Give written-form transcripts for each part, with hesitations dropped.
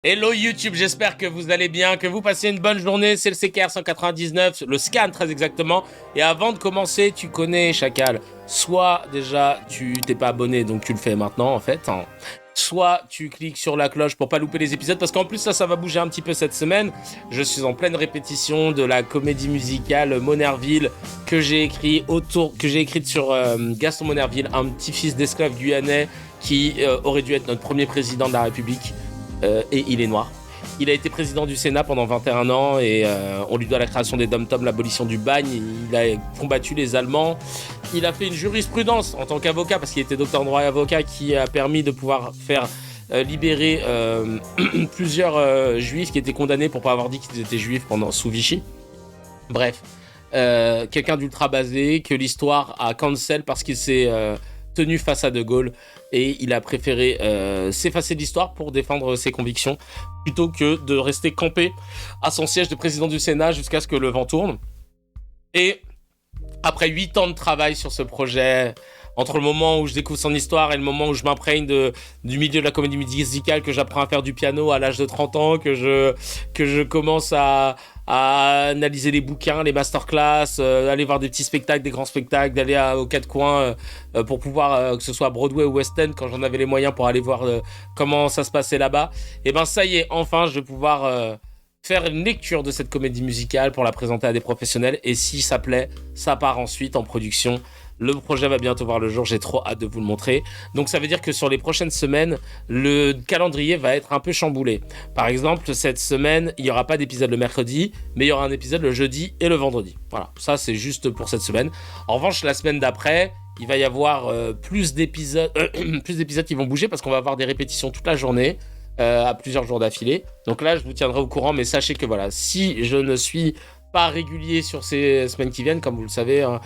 Hello YouTube, j'espère que vous allez bien, que vous passez une bonne journée, c'est le CKR 199, le scan très exactement. Et avant de commencer, tu connais Chacal, soit déjà tu t'es pas abonné donc tu le fais maintenant en fait, hein. Soit tu cliques sur la cloche pour pas louper les épisodes parce qu'en plus ça va bouger un petit peu cette semaine. Je suis en pleine répétition de la comédie musicale Monnerville que j'ai écrite sur Gaston Monnerville, un petit-fils d'esclave guyanais qui aurait dû être notre premier président de la République. Et il est noir. Il a été président du Sénat pendant 21 ans et on lui doit la création des Dom-Tom, l'abolition du bagne. Il a combattu les Allemands. Il a fait une jurisprudence en tant qu'avocat parce qu'il était docteur en droit et avocat qui a permis de pouvoir faire libérer plusieurs juifs qui étaient condamnés pour pas avoir dit qu'ils étaient juifs sous Vichy. Bref, quelqu'un d'ultra basé que l'histoire a cancel parce qu'il s'est tenu face à De Gaulle et il a préféré s'effacer de l'histoire pour défendre ses convictions plutôt que de rester campé à son siège de président du Sénat jusqu'à ce que le vent tourne. Et après 8 ans de travail sur ce projet, entre le moment où je découvre son histoire et le moment où je m'imprègne du milieu de la comédie musicale, que j'apprends à faire du piano à l'âge de 30 ans, que je commence à analyser les bouquins, les masterclass, aller voir des petits spectacles, des grands spectacles, d'aller aux quatre coins pour pouvoir, que ce soit Broadway ou West End, quand j'en avais les moyens pour aller voir comment ça se passait là-bas. Et ben ça y est, enfin je vais pouvoir faire une lecture de cette comédie musicale pour la présenter à des professionnels. Et si ça plaît, ça part ensuite en production. Le projet va bientôt voir le jour, j'ai trop hâte de vous le montrer. Donc ça veut dire que sur les prochaines semaines, le calendrier va être un peu chamboulé. Par exemple, cette semaine, il n'y aura pas d'épisode le mercredi, mais il y aura un épisode le jeudi et le vendredi. Voilà, ça c'est juste pour cette semaine. En revanche, la semaine d'après, il va y avoir plus d'épisodes qui vont bouger parce qu'on va avoir des répétitions toute la journée. À plusieurs jours d'affilée. Donc là, je vous tiendrai au courant, mais sachez que voilà, si je ne suis pas régulier sur ces semaines qui viennent, comme vous le savez, hein,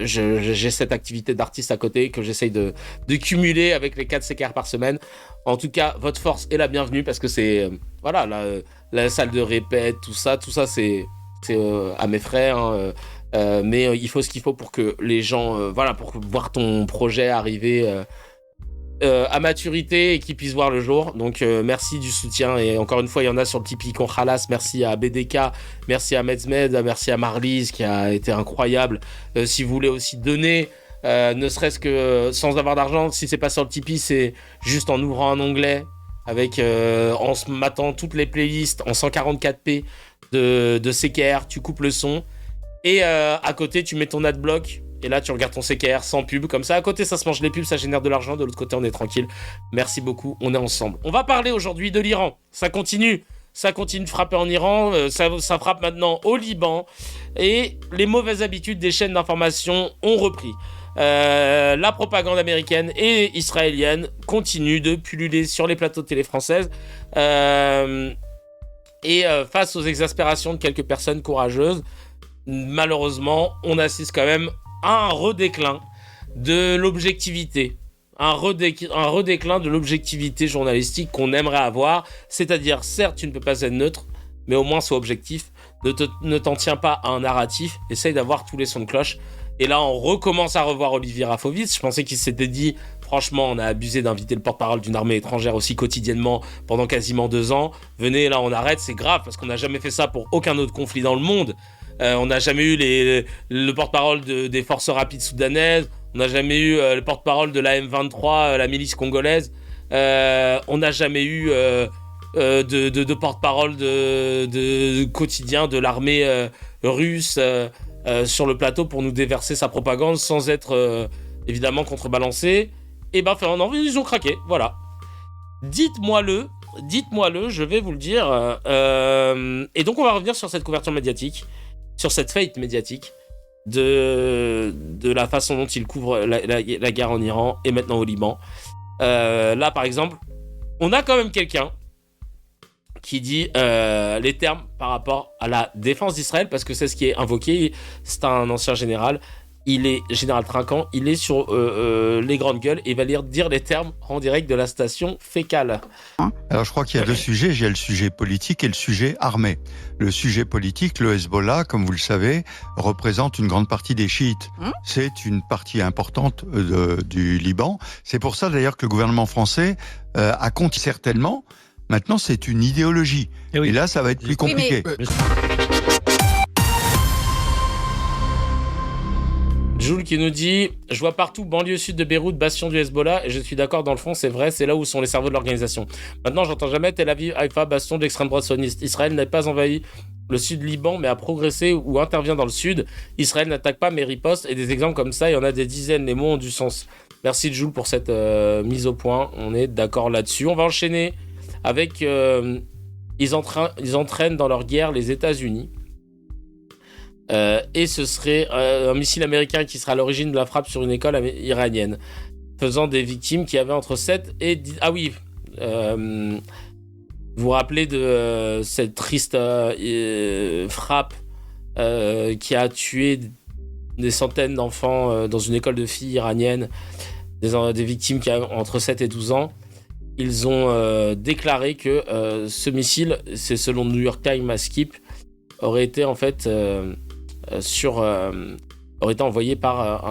j'ai cette activité d'artiste à côté que j'essaye de cumuler avec les 4 CKR par semaine. En tout cas, votre force est la bienvenue parce que c'est voilà, la salle de répète, tout ça c'est à mes frais. Hein, mais il faut ce qu'il faut pour que les gens, voilà, pour voir ton projet arriver à maturité et qu'ils puissent voir le jour. Donc merci du soutien, et encore une fois il y en a sur le Tipeee qu'on ralasse. Merci à BDK, merci à Medsmed, merci à Marlise qui a été incroyable. Si vous voulez aussi donner ne serait-ce que sans avoir d'argent, si c'est pas sur le Tipeee, c'est juste en ouvrant un onglet avec en se matant toutes les playlists en 144p de CKR, tu coupes le son et à côté tu mets ton adblock. Et là, tu regardes ton CKR sans pub, comme ça. À côté, ça se mange les pubs, ça génère de l'argent. De l'autre côté, on est tranquille. Merci beaucoup, on est ensemble. On va parler aujourd'hui de l'Iran. Ça continue de frapper en Iran. Ça frappe maintenant au Liban. Et les mauvaises habitudes des chaînes d'information ont repris. La propagande américaine et israélienne continue de pulluler sur les plateaux de télé françaises. Et face aux exaspérations de quelques personnes courageuses, malheureusement, on assiste quand même un redéclin de l'objectivité, un redéclin de l'objectivité journalistique qu'on aimerait avoir, c'est-à-dire, certes, tu ne peux pas être neutre, mais au moins sois objectif, ne t'en tiens pas à un narratif, essaye d'avoir tous les sons de cloche. Et là, on recommence à revoir Olivier Rafovitz. Je pensais qu'il s'était dit, franchement, on a abusé d'inviter le porte-parole d'une armée étrangère aussi quotidiennement pendant quasiment 2 ans. Venez, là, on arrête, c'est grave, parce qu'on n'a jamais fait ça pour aucun autre conflit dans le monde. On n'a jamais eu le porte-parole des forces rapides soudanaises. On n'a jamais eu le porte-parole de la M23, la milice congolaise. On n'a jamais eu de porte-parole de quotidien de l'armée russe sur le plateau pour nous déverser sa propagande sans être évidemment contrebalancé. Et ben, ils ont craqué, voilà. Dites-moi-le, je vais vous le dire. Et donc on va revenir sur cette couverture médiatique, sur cette fate médiatique de la façon dont il couvre la guerre en Iran et maintenant au Liban. Là, par exemple, on a quand même quelqu'un qui dit les termes par rapport à la défense d'Israël, parce que c'est ce qui est invoqué. C'est un ancien général. Il est général Trinquant, il est sur les grandes gueules et il va dire les termes en direct de la station fécale. Alors je crois qu'il y a 2 sujets, il y a le sujet politique et le sujet armé. Le sujet politique, le Hezbollah, comme vous le savez, représente une grande partie des chiites. C'est une partie importante du Liban. C'est pour ça d'ailleurs que le gouvernement français a compté certainement Maintenant, c'est une idéologie. Et oui. Et là, ça va être plus compliqué. Jules qui nous dit « Je vois partout banlieue sud de Beyrouth, bastion du Hezbollah, et je suis d'accord, dans le fond, c'est vrai, c'est là où sont les cerveaux de l'organisation. Maintenant, j'entends jamais Tel Aviv, Haïfa, bastion de l'extrême droite sioniste. Israël n'a pas envahi le sud Liban, mais a progressé ou intervient dans le sud. Israël n'attaque pas, mais riposte, et des exemples comme ça, il y en a des dizaines, les mots ont du sens. » Merci Jules pour cette mise au point, on est d'accord là-dessus. On va enchaîner avec... ils entraînent dans leur guerre les États-Unis. Et ce serait un missile américain qui sera à l'origine de la frappe sur une école iranienne, faisant des victimes qui avaient entre 7 et 10... Ah oui, vous vous rappelez de cette triste frappe qui a tué des centaines d'enfants dans une école de filles iranienne, des victimes qui avaient entre 7 et 12 ans. Ils ont déclaré que ce missile, c'est selon New York Times à Skip, aurait été en fait... aurait été envoyé par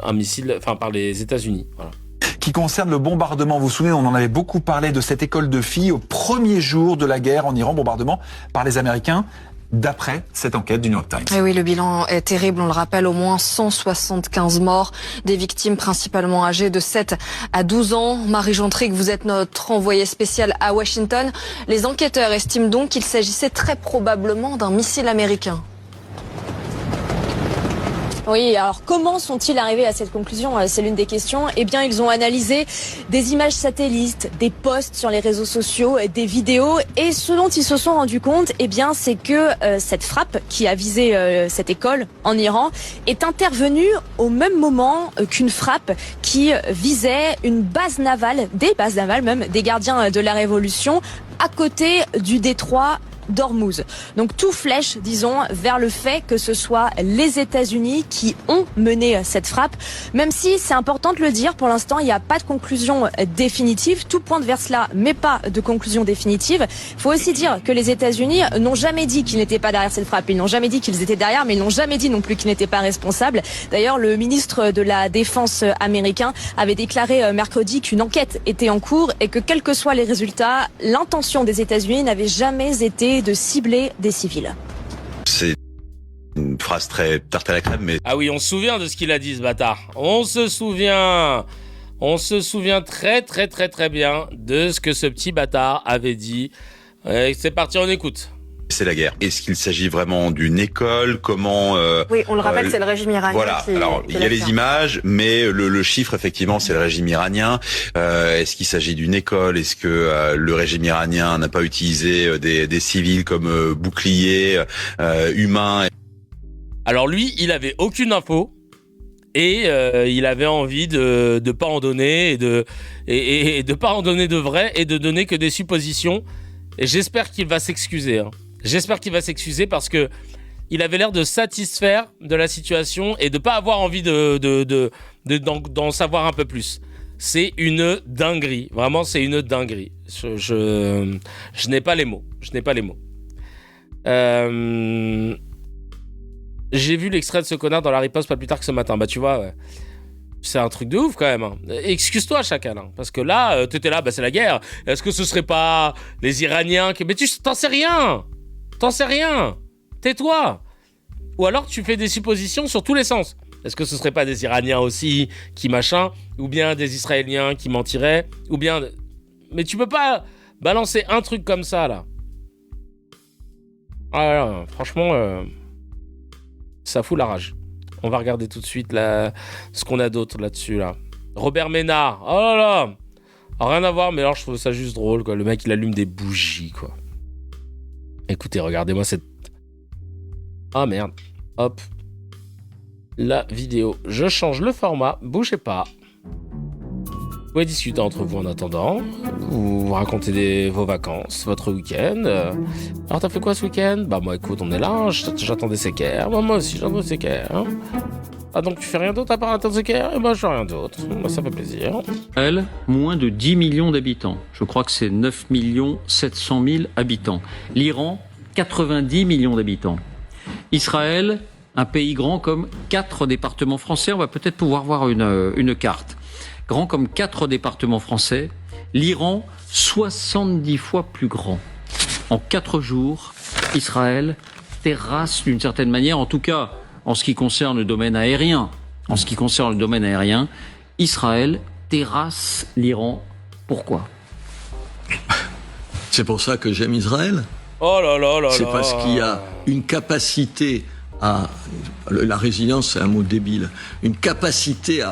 un missile, enfin par les États-Unis. Voilà. Qui concerne le bombardement, vous vous souvenez, on en avait beaucoup parlé de cette école de filles au premier jour de la guerre en Iran, bombardement par les Américains. D'après cette enquête du New York Times. Et oui, le bilan est terrible, on le rappelle, au moins 175 morts, des victimes principalement âgées de 7 à 12 ans. Marie Gentric, vous êtes notre envoyée spéciale à Washington. Les enquêteurs estiment donc qu'il s'agissait très probablement d'un missile américain. Oui, alors comment sont-ils arrivés à cette conclusion? C'est l'une des questions. Eh bien, ils ont analysé des images satellites, des posts sur les réseaux sociaux, des vidéos, et ce dont ils se sont rendus compte, eh bien, c'est que cette frappe qui a visé cette école en Iran est intervenue au même moment qu'une frappe qui visait une base navale, des bases navales même, des gardiens de la Révolution, à côté du détroit d'Ormuz. Donc tout flèche, disons, vers le fait que ce soit les États-Unis qui ont mené cette frappe. Même si, c'est important de le dire, pour l'instant, il n'y a pas de conclusion définitive. Tout pointe vers cela, mais pas de conclusion définitive. Il faut aussi dire que les États-Unis n'ont jamais dit qu'ils n'étaient pas derrière cette frappe. Ils n'ont jamais dit qu'ils étaient derrière, mais ils n'ont jamais dit non plus qu'ils n'étaient pas responsables. D'ailleurs, le ministre de la Défense américain avait déclaré mercredi qu'une enquête était en cours et que, quels que soient les résultats, l'intention des États-Unis n'avait jamais été de cibler des civils. C'est une phrase très tarte à la crème, mais... Ah oui, on se souvient de ce qu'il a dit, ce bâtard. On se souvient très très très très bien de ce que ce petit bâtard avait dit. C'est parti, on écoute. C'est la guerre. Est-ce qu'il s'agit vraiment d'une école? Comment Oui, on le rappelle, c'est le régime iranien. Voilà. Alors, il y a les images, mais le chiffre, effectivement, c'est le régime iranien. Est-ce qu'il s'agit d'une école? Est-ce que le régime iranien n'a pas utilisé des civils comme boucliers humains? Alors lui, il avait aucune info. Et il avait envie de pas en donner et de pas en donner de vrai et de donner que des suppositions. Et j'espère qu'il va s'excuser. Hein. J'espère qu'il va s'excuser parce que il avait l'air de satisfaire de la situation et de pas avoir envie d'en savoir un peu plus. C'est une dinguerie. Vraiment, c'est une dinguerie. Je n'ai pas les mots. J'ai vu l'extrait de ce connard dans la riposte pas plus tard que ce matin. Bah tu vois, ouais. C'est un truc de ouf quand même. Hein. Excuse-toi Chacal, hein, parce que là, t'étais là, bah c'est la guerre. Est-ce que ce serait pas les Iraniens qui... Mais t'en sais rien. Tais-toi. Ou alors tu fais des suppositions sur tous les sens. Est-ce que ce serait pas des Iraniens aussi qui machin, ou bien des Israéliens qui mentiraient, ou bien... Mais tu peux pas balancer un truc comme ça là. Ah là, franchement, ça fout la rage. On va regarder tout de suite là, ce qu'on a d'autre là-dessus. Là. Robert Ménard. Oh là là. Rien à voir, mais alors je trouve ça juste drôle. Quoi. Le mec, il allume des bougies. Quoi. Écoutez, regardez-moi cette... Ah merde. Hop. La vidéo. Je change le format. Bougez pas. Vous pouvez discuter entre vous en attendant. Vous racontez vos vacances, votre week-end. Alors t'as fait quoi ce week-end? Bah moi écoute, on est là, j'attendais Secker. Moi aussi j'attendais Secker. Hein. Ah donc tu fais rien d'autre à part attendre Secker? Et moi je fais rien d'autre. Moi ça fait plaisir. Elle, moins de 10 millions d'habitants. Je crois que c'est 9 700 000 habitants. L'Iran, 90 millions d'habitants. Israël, un pays grand comme 4 départements français. On va peut-être pouvoir voir une carte. Grand comme 4 départements français L'Iran, 70 fois plus grand. En 4 jours, Israël terrasse d'une certaine manière, en tout cas en ce qui concerne le domaine aérien. En ce qui concerne le domaine aérien, Israël terrasse l'Iran. Pourquoi ? C'est pour ça que j'aime Israël. Oh là là là C'est là. parce qu'il y a une capacité à... La résilience, c'est un mot débile. Une capacité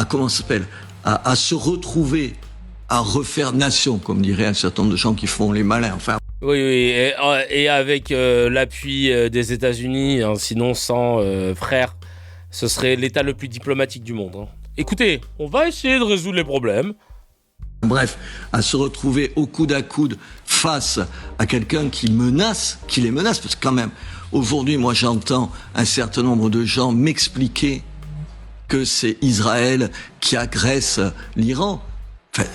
comment ça s'appelle, à se retrouver, à refaire nation, comme diraient un certain nombre de gens qui font les malins. Enfin, Oui, et avec l'appui des États-Unis, hein, sinon sans frères, ce serait l'État le plus diplomatique du monde. Hein. Écoutez, on va essayer de résoudre les problèmes. bref, à se retrouver au coude à coude face à quelqu'un qui les menace, parce que quand même, aujourd'hui, moi j'entends un certain nombre de gens m'expliquer que c'est Israël qui agresse l'Iran. Enfin,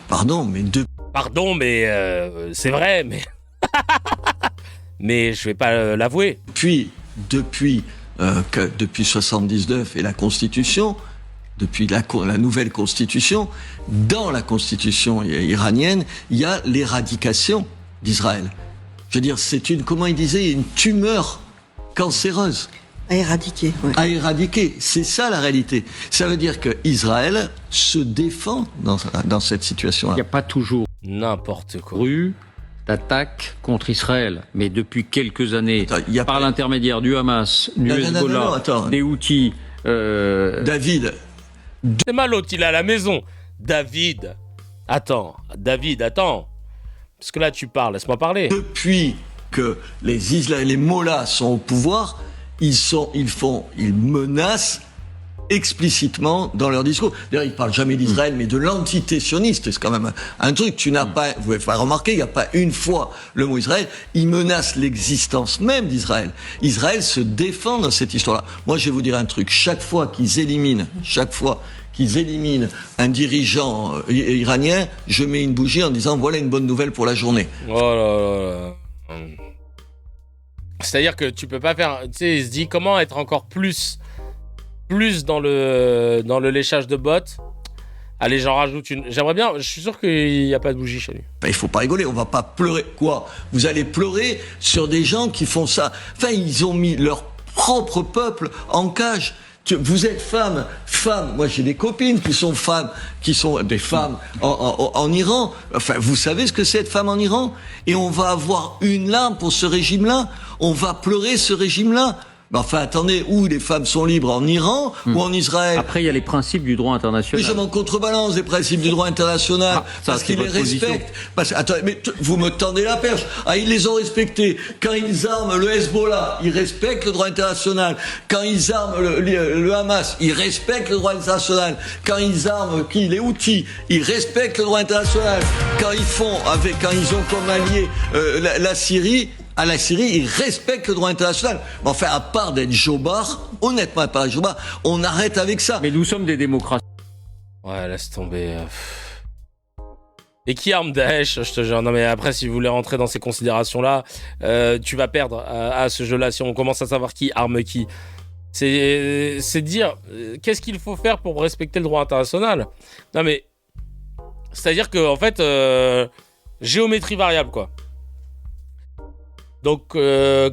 pardon, mais Pardon, mais c'est vrai, mais... mais je vais pas l'avouer. depuis 79 et la Constitution, depuis la nouvelle Constitution, dans la Constitution iranienne, il y a l'éradication d'Israël. Je veux dire, c'est comment il disait, une tumeur cancéreuse. À éradiquer, ouais. À éradiquer, c'est ça la réalité. Ça veut dire que Israël se défend dans cette Il situation-là. n'y a pas toujours N'importe quoi. eu d'attaque contre Israël, mais depuis quelques années, Attends, il y a par pas- l'intermédiaire du Hamas, du Non, Hezbollah, attends. des Houthis, David, C'est mal, l'autre, il est à la maison. David, attends. Parce que là, tu parles, laisse-moi parler. depuis que les mollahs sont au pouvoir, ils menacent explicitement dans leur discours. D'ailleurs, ils parlent jamais d'Israël, mais de l'entité sioniste. C'est quand même un truc. Vous avez pas remarqué, il n'y a pas une fois le mot Israël. Ils menacent l'existence même d'Israël. Israël se défend dans cette histoire-là. Moi, je vais vous dire un truc. Chaque fois qu'ils éliminent un dirigeant iranien, je mets une bougie en disant voilà une bonne nouvelle pour la journée. Oh là là. C'est-à-dire que tu peux pas faire... Tu sais, il se dit comment être encore plus dans le léchage de bottes. Allez, j'en rajoute une. J'aimerais bien... Je suis sûr qu'il n'y a pas de bougie chez lui. Ben, il faut pas rigoler, on va pas pleurer. Quoi ? Vous allez pleurer sur des gens qui font ça. Enfin, ils ont mis leur propre peuple en cage. Vous êtes femme. Moi, j'ai des copines qui sont femmes, des femmes en Iran. Enfin, vous savez ce que c'est être femme en Iran ? Et on va avoir une larme pour ce régime-là. On va pleurer ce régime-là. Mais enfin, attendez, où les femmes sont libres, en Iran ou en Israël ? après il y a les principes du droit Mais international. je m'en contrebalance des principes du droit international, ça, parce c'est qu'ils les votre position. respectent. Attendez, mais vous me tendez la perche. Ah, ils les ont respectés. Quand ils arment le Hezbollah, ils respectent le droit international. Quand ils arment le Hamas, ils respectent le droit international. Quand ils arment les Houthis, ils respectent le droit international. Quand ils ont comme allié la Syrie, ils respectent le droit international. Mais enfin, à part d'être jobard, honnêtement, à part d'être jobard, on arrête avec ça. Mais nous sommes des démocraties. Ouais, laisse tomber. Et qui arme Daesh, je te jure. Non, mais après, si vous voulez rentrer dans ces considérations-là, tu vas perdre à ce jeu-là si on commence à savoir qui arme qui. C'est dire qu'est-ce qu'il faut faire pour respecter le droit international. Non, mais c'est-à-dire que en fait, géométrie variable, quoi. Donc,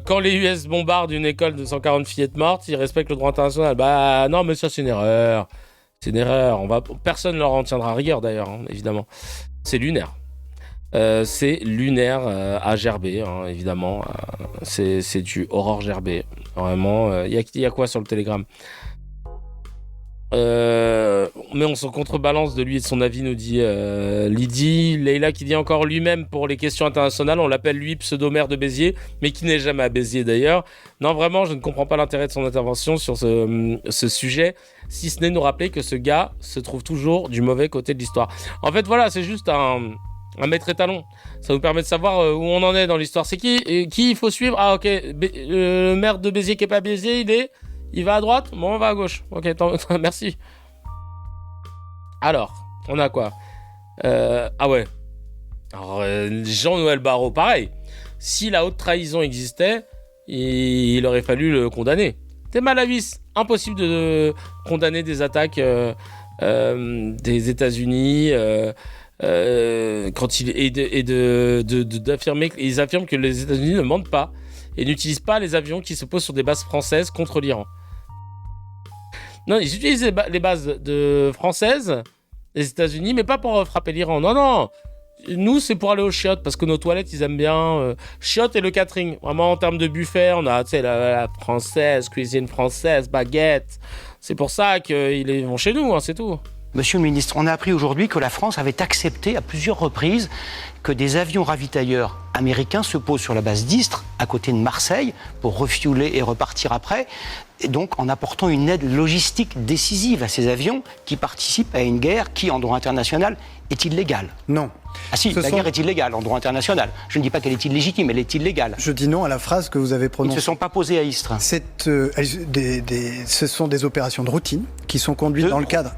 quand les US bombardent une école de 140 fillettes mortes, ils respectent le droit international. Bah non, mais ça, c'est une erreur. C'est une erreur. Personne ne leur en tiendra rigueur, d'ailleurs, hein, évidemment. C'est lunaire. C'est lunaire à Gerbet, hein, évidemment. C'est du Aurore Gerbet. Vraiment. Il y a quoi sur le Telegram ? Mais on se contrebalance de lui et de son avis, nous dit Lydie. Leïla qui dit encore lui-même pour les questions internationales, on l'appelle lui pseudo-maire de Béziers, mais qui n'est jamais à Béziers d'ailleurs. Non, vraiment, je ne comprends pas l'intérêt de son intervention sur ce sujet, si ce n'est nous rappeler que ce gars se trouve toujours du mauvais côté de l'histoire. En fait, voilà, c'est juste un maître étalon. Ça nous permet de savoir où on en est dans l'histoire. C'est qui il faut suivre ? Ah, ok, le maire de Béziers qui n'est pas Béziers, il va à droite ? Bon, on va à gauche. Ok, merci. Alors, on a quoi ? Ah ouais. Alors, Jean-Noël Barrot, pareil. Si la haute trahison existait, il aurait fallu le condamner. T'es mal à vis. Impossible de condamner des attaques des États-Unis d'affirmer, ils affirment que les États-Unis ne mentent pas et n'utilisent pas les avions qui se posent sur des bases françaises contre l'Iran. Non, ils utilisent les bases françaises des États-Unis, mais pas pour frapper l'Iran. Non. Nous, c'est pour aller aux chiottes, parce que nos toilettes, ils aiment bien chiottes et le catering. Vraiment, en termes de buffet, on a, tu sais, la française, cuisine française, baguette. C'est pour ça qu'ils vont chez nous, hein, c'est tout. Monsieur le ministre, on a appris aujourd'hui que la France avait accepté à plusieurs reprises que des avions ravitailleurs américains se posent sur la base d'Istres, à côté de Marseille, pour refueler et repartir après, et donc en apportant une aide logistique décisive à ces avions qui participent à une guerre qui, en droit international, est illégale. Non. Ah si, la guerre est illégale en droit international. Je ne dis pas qu'elle est illégitime, elle est illégale. Je dis non à la phrase que vous avez prononcée. Ils ne se sont pas posés à Istres. Ce sont des opérations de routine qui sont conduites dans le cadre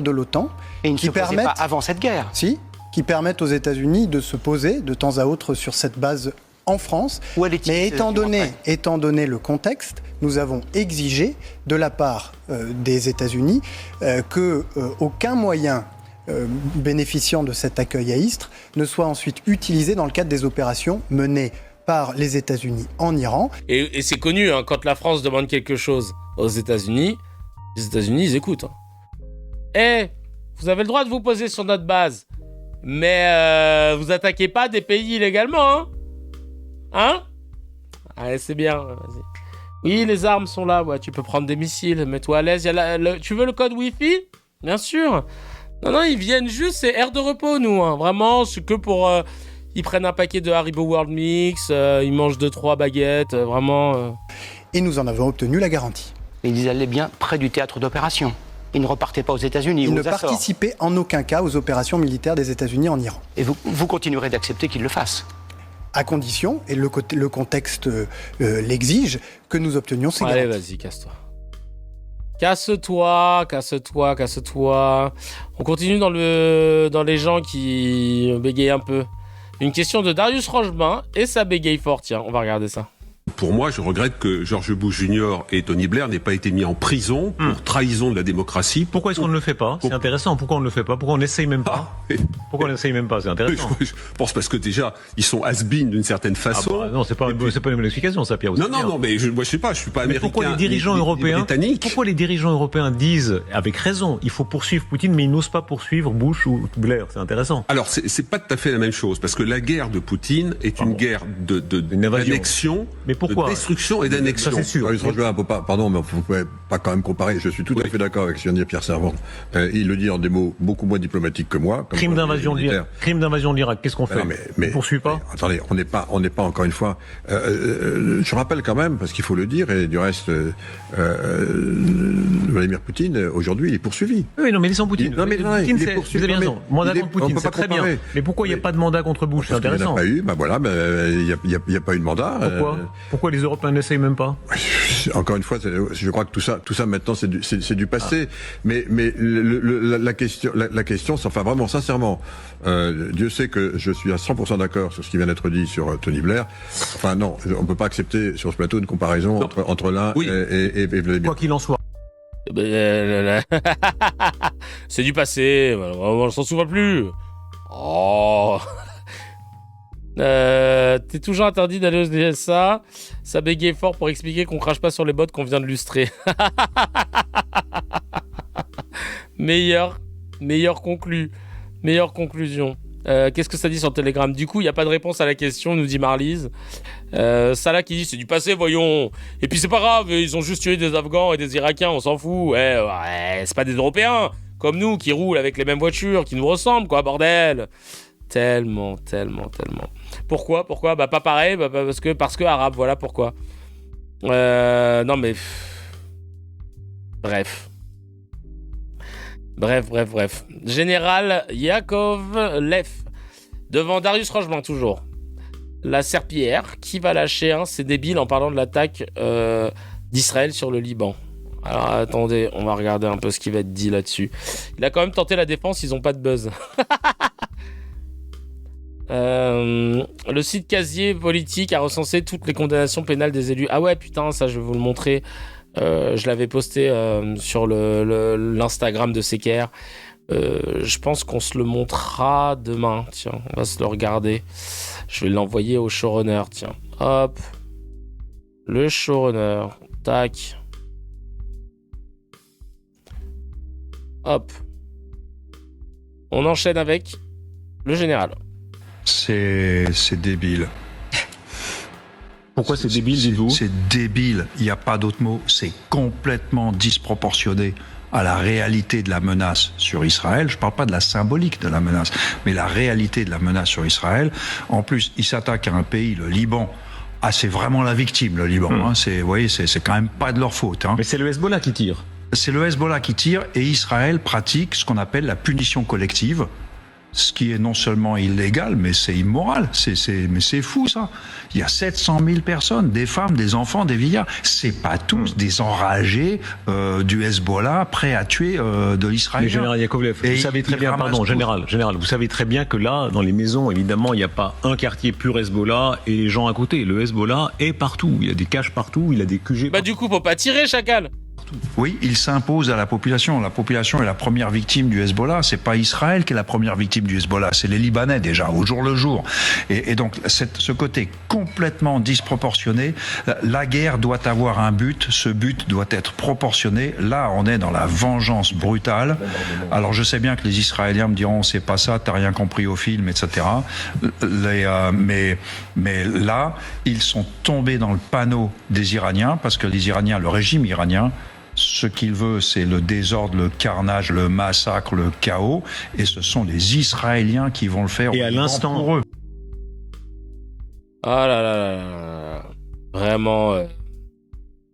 de l'OTAN. Et ils ne se posaient pas avant cette guerre. Si, qui permettent aux États-Unis de se poser de temps à autre sur cette base en France. Mais étant donné le contexte, nous avons exigé de la part des États-Unis qu'aucun moyen bénéficiant de cet accueil à Istres ne soit ensuite utilisé dans le cadre des opérations menées par les États-Unis en Iran. Et c'est connu, hein, quand la France demande quelque chose aux États-Unis, les États-Unis, ils écoutent. Vous avez le droit de vous poser sur notre base, mais vous attaquez pas des pays illégalement, hein? Allez, c'est bien, vas-y. Oui, les armes sont là, ouais, tu peux prendre des missiles, mets-toi à l'aise. Tu veux le code Wi-Fi? Bien sûr. Non, ils viennent juste, c'est air de repos, nous, hein. Vraiment, c'est que pour... ils prennent un paquet de Haribo World Mix, ils mangent 2-3 baguettes, vraiment... Et nous en avons obtenu la garantie. Ils allaient bien près du théâtre d'opération. Ils ne repartaient pas aux États-Unis. Ils ne participaient en aucun cas aux opérations militaires des États-Unis en Iran. Et vous continuerez d'accepter qu'ils le fassent? À condition, et le contexte l'exige, que nous obtenions ces garanties. Allez, vas-y, casse-toi. Casse-toi. On continue dans les gens qui bégayent un peu. Une question de Darius Rochebain et ça bégaye fort. Tiens, on va regarder ça. Pour moi, je regrette que George Bush Jr. et Tony Blair n'aient pas été mis en prison pour trahison de la démocratie. Pourquoi est-ce qu'on ne le fait pas? C'est intéressant. Pourquoi on ne le fait pas? Pourquoi on n'essaye même pas? Pourquoi on n'essaye même pas? C'est intéressant. Je pense parce que déjà, ils sont has-been d'une certaine façon. Non, c'est pas une bonne explication, ça, Pierre. Non, mais moi, je sais pas, je suis pas américain. Pourquoi les dirigeants européens disent, avec raison, il faut poursuivre Poutine, mais ils n'osent pas poursuivre Bush ou Blair? C'est intéressant. Alors, c'est pas tout à fait la même chose, parce que la guerre de Poutine est une guerre d'annexion, de destruction et d'annexion. Ça, c'est sûr. Pardon, mais on ne pouvait pas quand même comparer. Je suis tout à fait d'accord avec ce que vient de dire Pierre Servan. Il le dit en des mots beaucoup moins diplomatiques que moi. Crime d'invasion de l'Irak, qu'est-ce qu'on fait? On ne poursuit pas? Attendez, on n'est pas encore une fois... je rappelle quand même, parce qu'il faut le dire, et du reste, Vladimir Poutine, aujourd'hui, il est poursuivi. Oui, non, mais laissons Poutine. Non, mais Poutine, il est poursuivi. Vous avez raison. Mandat contre Poutine, c'est très bien. Mais pourquoi il n'y a pas de mandat contre Bush? C'est intéressant. Il n'y a pas eu, il n'y a pas eu de mandat. Pourquoi les Européens n'essayent même pas? Encore une fois, je crois que tout ça maintenant, c'est du passé. Mais la question, enfin vraiment, sincèrement, Dieu sait que je suis à 100% d'accord sur ce qui vient d'être dit sur Tony Blair. Enfin non, on ne peut pas accepter sur ce plateau une comparaison entre l'un et Vladimir. Quoi qu'il en soit. C'est du passé, on s'en souvient plus. Oh. T'es toujours interdit d'aller au DSA. Ça bégaye fort pour expliquer qu'on crache pas sur les bottes qu'on vient de lustrer. Meilleure conclusion. Qu'est-ce que ça dit sur Telegram? Du coup, il n'y a pas de réponse à la question, nous dit Marlise. Salah qui dit c'est du passé, voyons. Et puis c'est pas grave, ils ont juste tué des Afghans et des Irakiens, on s'en fout. Ouais, c'est pas des Européens comme nous qui roulent avec les mêmes voitures, qui nous ressemblent, quoi, bordel. Tellement. Pourquoi? Bah pas pareil, parce que arabe, voilà pourquoi. Non mais... Bref. Général Yakov Lev, devant Darius Rochebain toujours. La serpillière, qui va lâcher c'est débile en parlant de l'attaque d'Israël sur le Liban. Alors attendez, on va regarder un peu ce qui va être dit là-dessus. Il a quand même tenté la défense, ils ont pas de buzz. Le site Casier Politique a recensé toutes les condamnations pénales des élus. Ah ouais, putain, ça je vais vous le montrer. Je l'avais posté sur l'Instagram de Seker. Je pense qu'on se le montrera demain. Tiens, on va se le regarder. Je vais l'envoyer au showrunner. Tiens, hop. Le showrunner. Tac. Hop. On enchaîne avec le général. C'est débile. Pourquoi c'est débile, dites-vous ? C'est débile, il n'y a pas d'autre mot. C'est complètement disproportionné à la réalité de la menace sur Israël. Je ne parle pas de la symbolique de la menace, mais la réalité de la menace sur Israël. En plus, il s'attaque à un pays, le Liban. Ah, c'est vraiment la victime, le Liban. Hein. Vous voyez, c'est quand même pas de leur faute. Hein. Mais c'est le Hezbollah qui tire. C'est le Hezbollah qui tire et Israël pratique ce qu'on appelle la punition collective. Ce qui est non seulement illégal, mais c'est immoral. Mais c'est fou, ça. Il y a 700 000 personnes, des femmes, des enfants, des vieillards. C'est pas tous des enragés du Hezbollah prêts à tuer de l'Israël. Mais général Yakovlev, vous savez très bien, général, vous savez très bien que là, dans les maisons, évidemment, il n'y a pas un quartier pur Hezbollah et les gens à côté. Le Hezbollah est partout. Il y a des caches partout, il a des QG. Bah, du coup, faut pas tirer, chacal. Oui, il s'impose à la population. La population est la première victime du Hezbollah. C'est pas Israël qui est la première victime du Hezbollah, c'est les Libanais déjà, au jour le jour. Et donc, ce côté complètement disproportionné, la guerre doit avoir un but, ce but doit être proportionné. Là, on est dans la vengeance brutale. Alors, je sais bien que les Israéliens me diront, c'est pas ça, t'as rien compris au film, etc. Mais là, ils sont tombés dans le panneau des Iraniens, parce que les Iraniens, le régime iranien, ce qu'il veut, c'est le désordre, le carnage, le massacre, le chaos. Et ce sont les Israéliens qui vont le faire. Et à l'instant pour eux. Ah là là là là. Vraiment,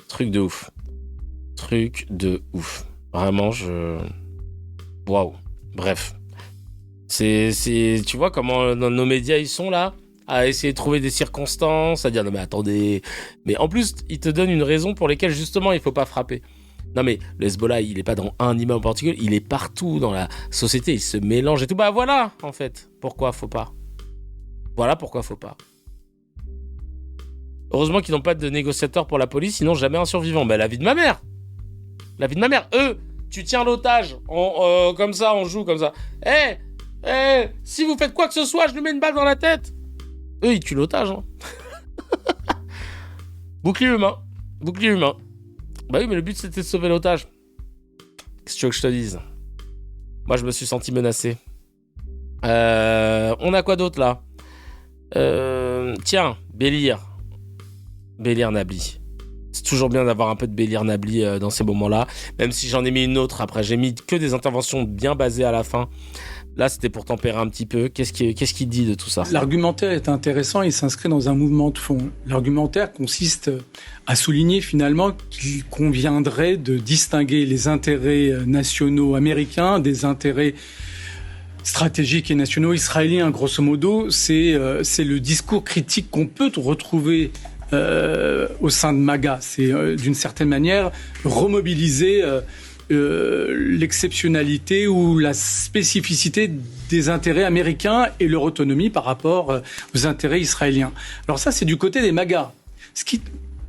truc de ouf. Truc de ouf. Vraiment, waouh. Bref. Tu vois comment dans nos médias ils sont là à essayer de trouver des circonstances, à dire non mais attendez. Mais en plus, ils te donnent une raison pour laquelle justement il faut pas frapper. Non mais le Hezbollah, il est pas dans un immeuble en particulier, il est partout dans la société, il se mélange et tout. Bah voilà, en fait, pourquoi faut pas. Voilà pourquoi faut pas. Heureusement qu'ils n'ont pas de négociateur pour la police, sinon jamais un survivant. Bah la vie de ma mère. La vie de ma mère. Eux, tu tiens l'otage, comme ça, on joue comme ça. Si vous faites quoi que ce soit, je lui mets une balle dans la tête. Eux, ils tuent l'otage. Hein. Bouclier humain. Bah oui, mais le but, c'était de sauver l'otage. Qu'est-ce que tu veux que je te dise ? Moi, je me suis senti menacé. On a quoi d'autre, là ? Tiens, Bélir Nabli. C'est toujours bien d'avoir un peu de Bélir Nabli dans ces moments-là. Même si j'en ai mis une autre après. J'ai mis que des interventions bien basées à la fin. Là, c'était pour tempérer un petit peu. Qu'est-ce qu'il dit de tout ça ? L'argumentaire est intéressant, il s'inscrit dans un mouvement de fond. L'argumentaire consiste à souligner finalement qu'il conviendrait de distinguer les intérêts nationaux américains des intérêts stratégiques et nationaux israéliens. Grosso modo, c'est le discours critique qu'on peut retrouver au sein de MAGA. C'est d'une certaine manière remobiliser l'exceptionnalité ou la spécificité des intérêts américains et leur autonomie par rapport aux intérêts israéliens. Alors ça, c'est du côté des MAGA.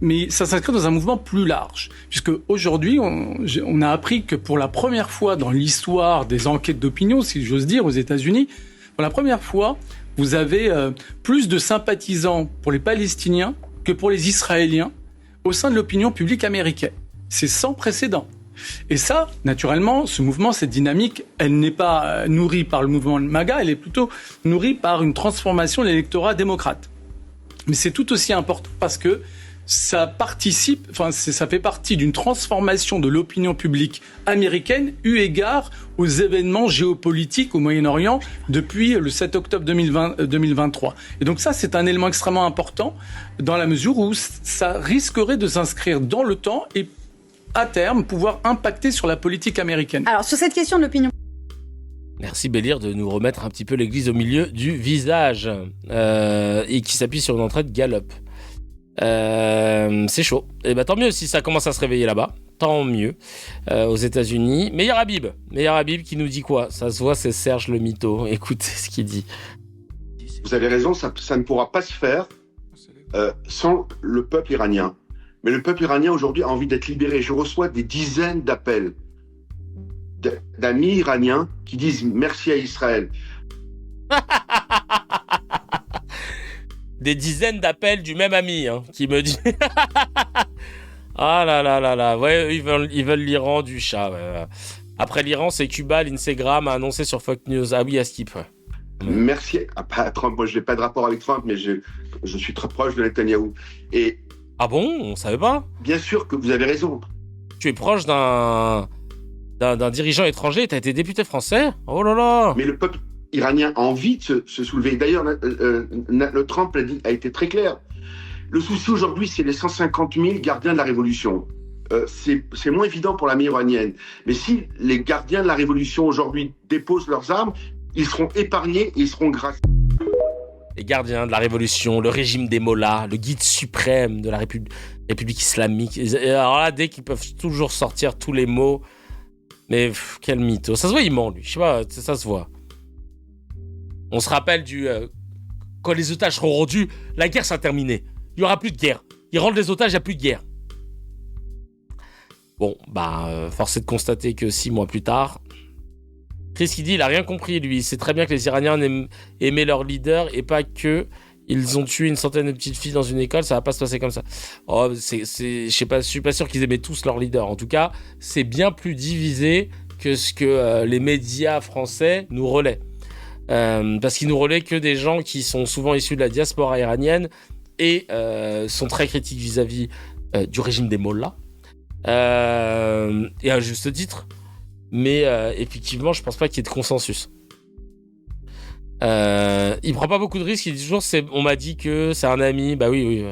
Mais ça s'inscrit dans un mouvement plus large, puisque aujourd'hui, on a appris que pour la première fois dans l'histoire des enquêtes d'opinion, si j'ose dire, aux États-Unis, pour la première fois, vous avez plus de sympathisants pour les Palestiniens que pour les Israéliens au sein de l'opinion publique américaine. C'est sans précédent. Et ça, naturellement, ce mouvement, cette dynamique, elle n'est pas nourrie par le mouvement MAGA, elle est plutôt nourrie par une transformation de l'électorat démocrate. Mais c'est tout aussi important parce que ça fait partie d'une transformation de l'opinion publique américaine eu égard aux événements géopolitiques au Moyen-Orient depuis le 7 octobre 2023. Et donc ça, c'est un élément extrêmement important dans la mesure où ça risquerait de s'inscrire dans le temps et à terme, pouvoir impacter sur la politique américaine. Alors, sur cette question de l'opinion... Merci Bélir de nous remettre un petit peu l'église au milieu du visage et qui s'appuie sur une entrée de Gallup. C'est chaud. Et bah tant mieux si ça commence à se réveiller là-bas. Tant mieux. Aux États-Unis. Meilleur Habib qui nous dit quoi ? Ça se voit, c'est Serge le mytho. Écoutez ce qu'il dit. Vous avez raison, ça ne pourra pas se faire sans le peuple iranien. Mais le peuple iranien aujourd'hui a envie d'être libéré. Je reçois des dizaines d'appels d'amis iraniens qui disent merci à Israël. Des dizaines d'appels du même ami qui me dit ah là là là là, ouais, ils veulent l'Iran du chat. Ouais. Après l'Iran, c'est Cuba, l'Instagram a annoncé sur Fox News. Ah oui, à Skip. Ouais. Merci à Trump. Moi, je n'ai pas de rapport avec Trump, mais je suis très proche de Netanyahou. Et ah bon, on savait pas? Bien sûr que vous avez raison. Tu es proche d'un dirigeant étranger, tu as été député français? Oh là là! Mais le peuple iranien a envie de se soulever. D'ailleurs, le Trump a été très clair. Le souci aujourd'hui, c'est les 150 000 gardiens de la révolution. C'est moins évident pour l'armée iranienne. Mais si les gardiens de la révolution aujourd'hui déposent leurs armes, ils seront épargnés et ils seront graciés. Les gardiens de la révolution, le régime des mollahs, le guide suprême de la République islamique. Alors là, dès qu'ils peuvent toujours sortir tous les mots. Mais quel mytho. Ça se voit, il ment, lui. Je sais pas, ça se voit. On se rappelle quand les otages seront rendus, la guerre sera terminée. Il n'y aura plus de guerre. Ils rendent les otages, il n'y a plus de guerre. Bon, force est de constater que 6 mois plus tard, Chris qui dit il a rien compris, lui. Il sait très bien que les Iraniens aimaient leur leader et pas que ils ont tué une centaine de petites filles dans une école, ça va pas se passer comme ça. Oh, je suis pas sûr qu'ils aimaient tous leur leader. En tout cas, c'est bien plus divisé que ce que les médias français nous relaient. Parce qu'ils nous relaient que des gens qui sont souvent issus de la diaspora iranienne et sont très critiques vis-à-vis du régime des mollahs. Et à juste titre. Mais effectivement, je pense pas qu'il y ait de consensus. Il prend pas beaucoup de risques, il dit toujours on m'a dit que c'est un ami. Bah oui.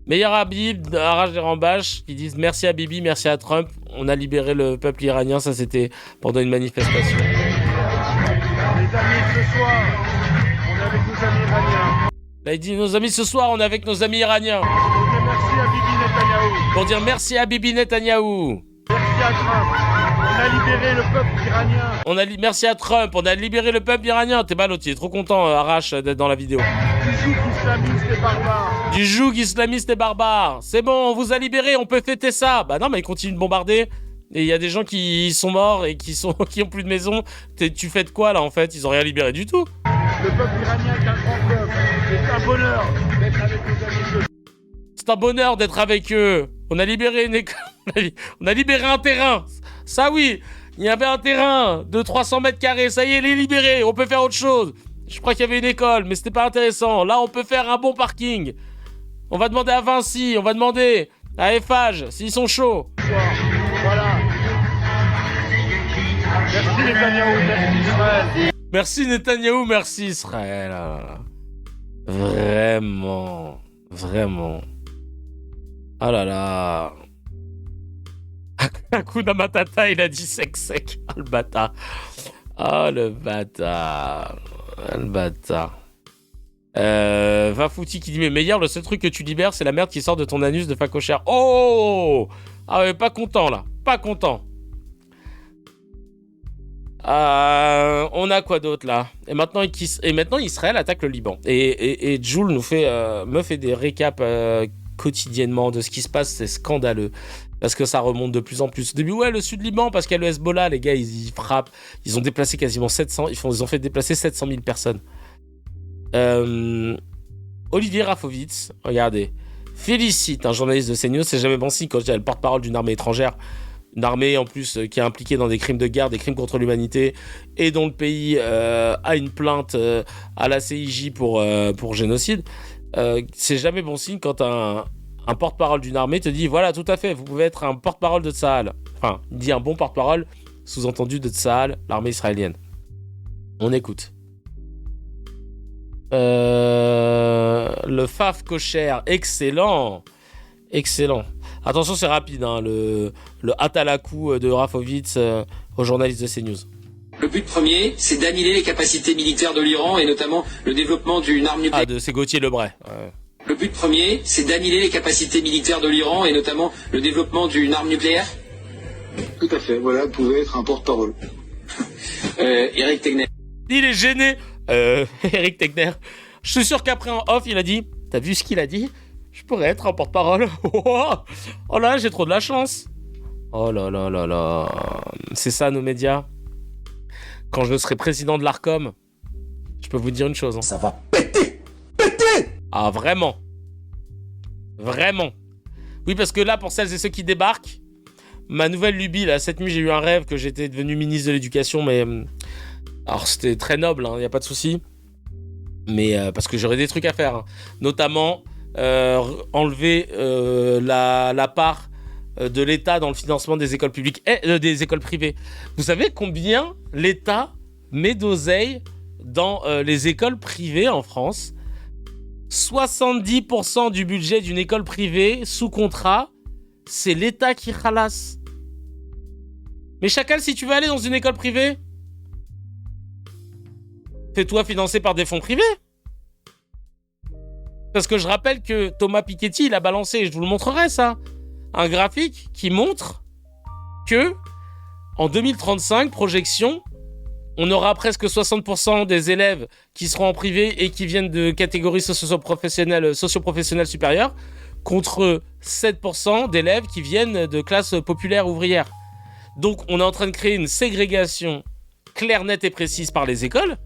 Meilleur Habib, Arrache des Rambaches, qui disent merci à Bibi, merci à Trump, on a libéré le peuple iranien, ça c'était pendant une manifestation. Les amis, ce soir, on est avec nos amis iraniens. Là, il dit nos amis, ce soir, on est avec nos amis iraniens. Pour dire merci à Bibi Netanyahou. Pour dire merci à Bibi Netanyahou. Merci à Trump. On a libéré le peuple iranien. Merci à Trump, on a libéré le peuple iranien. T'es mal, il est trop content, Arrache, d'être dans la vidéo. Du joug islamiste et barbare. Du joug islamiste et barbare. C'est bon, on vous a libéré, on peut fêter ça. Bah non, mais ils continuent de bombarder. Et il y a des gens qui sont morts et qui ont plus de maison. Tu fêtes quoi, là, en fait? Ils ont rien libéré du tout. Le peuple iranien est un grand peuple. C'est un bonheur d'être avec nos amis. C'est un bonheur d'être avec eux. On a libéré une école. On a libéré un terrain. Ça, oui. Il y avait un terrain de 300 mètres carrés. Ça y est, il est libéré. On peut faire autre chose. Je crois qu'il y avait une école, mais c'était pas intéressant. Là, on peut faire un bon parking. On va demander à Vinci. On va demander à Eiffage s'ils sont chauds. Voilà. Merci Netanyahou, merci Israël. Merci Netanyahou, merci Israël. Vraiment. Vraiment. Ah là là. Hakuna Matata, il a dit sec. Ah, le bâtard. Ah, le bâtard. Le bâtard. Vafouti qui dit mais meilleur, le seul truc que tu libères, c'est la merde qui sort de ton anus de facochère. Oh! Ah ouais, pas content là. Pas content. On a quoi d'autre là? Et maintenant Israël attaque le Liban. Et Jules me fait des récaps quotidiennement de ce qui se passe. C'est scandaleux. Parce que ça remonte de plus en plus. Au début, ouais, le sud Liban, parce qu'il y a le Hezbollah, les gars, ils frappent. Ils ont déplacé quasiment 700. Ils ont fait déplacer 700 000 personnes. Olivier Rafovitz, regardez, félicite un journaliste de CNews. C'est jamais bon signe quand il y a le porte-parole d'une armée étrangère. Une armée, en plus, qui est impliquée dans des crimes de guerre, des crimes contre l'humanité, et dont le pays a une plainte à la CIJ pour génocide. C'est jamais bon signe quand un porte-parole d'une armée te dit voilà, tout à fait, vous pouvez être un porte-parole de Tsahal. Enfin, il dit un bon porte-parole, sous-entendu de Tsahal, l'armée israélienne. On écoute. Le Faf Kocher, excellent. Attention, c'est rapide, hein, le Atalakou de Rafovitz aux journalistes de CNews. Le but premier, c'est d'annihiler les capacités militaires de l'Iran et notamment le développement d'une arme nucléaire. Ah, de c'est Gauthier Lebray. Ouais. Le but premier, c'est d'annihiler les capacités militaires de l'Iran et notamment le développement d'une arme nucléaire. Tout à fait, voilà, vous pouvez être un porte-parole. Eric Tegner. Il est gêné. Eric Tegner. Je suis sûr qu'après en off, il a dit t'as vu ce qu'il a dit? Je pourrais être un porte-parole. Oh là, j'ai trop de la chance. Oh là là là là. C'est ça nos médias. Quand je serai président de l'Arcom, je peux vous dire une chose. Hein. Ça va péter. Ah vraiment. Vraiment. Oui, parce que là, pour celles et ceux qui débarquent, ma nouvelle lubie, là, cette nuit, j'ai eu un rêve que j'étais devenu ministre de l'Éducation, mais... Alors, c'était très noble, il n'y a pas de souci. Mais parce que j'aurais des trucs à faire. Hein. Notamment, enlever la part de l'État dans le financement des écoles publiques et des écoles privées. Vous savez combien l'État met d'oseille dans les écoles privées en France ? 70% du budget d'une école privée sous contrat, c'est l'État qui ralasse. Mais Chacal, si tu veux aller dans une école privée, fais-toi financer par des fonds privés. Parce que je rappelle que Thomas Piketty, il a balancé, je vous le montrerai ça, un graphique qui montre que en 2035, projection, on aura presque 60% des élèves qui seront en privé et qui viennent de catégories socio-professionnelles supérieures, contre 7% d'élèves qui viennent de classes populaires ouvrières. Donc on est en train de créer une ségrégation claire, nette et précise par les écoles,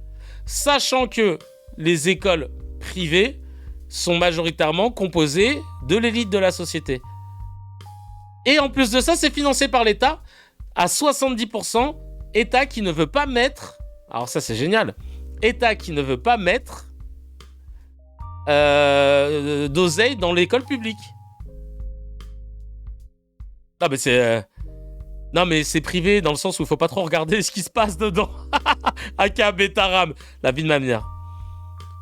sachant que les écoles privées sont majoritairement composées de l'élite de la société. Et en plus de ça, c'est financé par l'État à 70%, État qui ne veut pas mettre... Alors ça, c'est génial. État qui ne veut pas mettre d'oseille dans l'école publique. Non, mais c'est... Non, mais c'est privé dans le sens où il faut pas trop regarder ce qui se passe dedans. Aka Betaram, la vie de ma mère.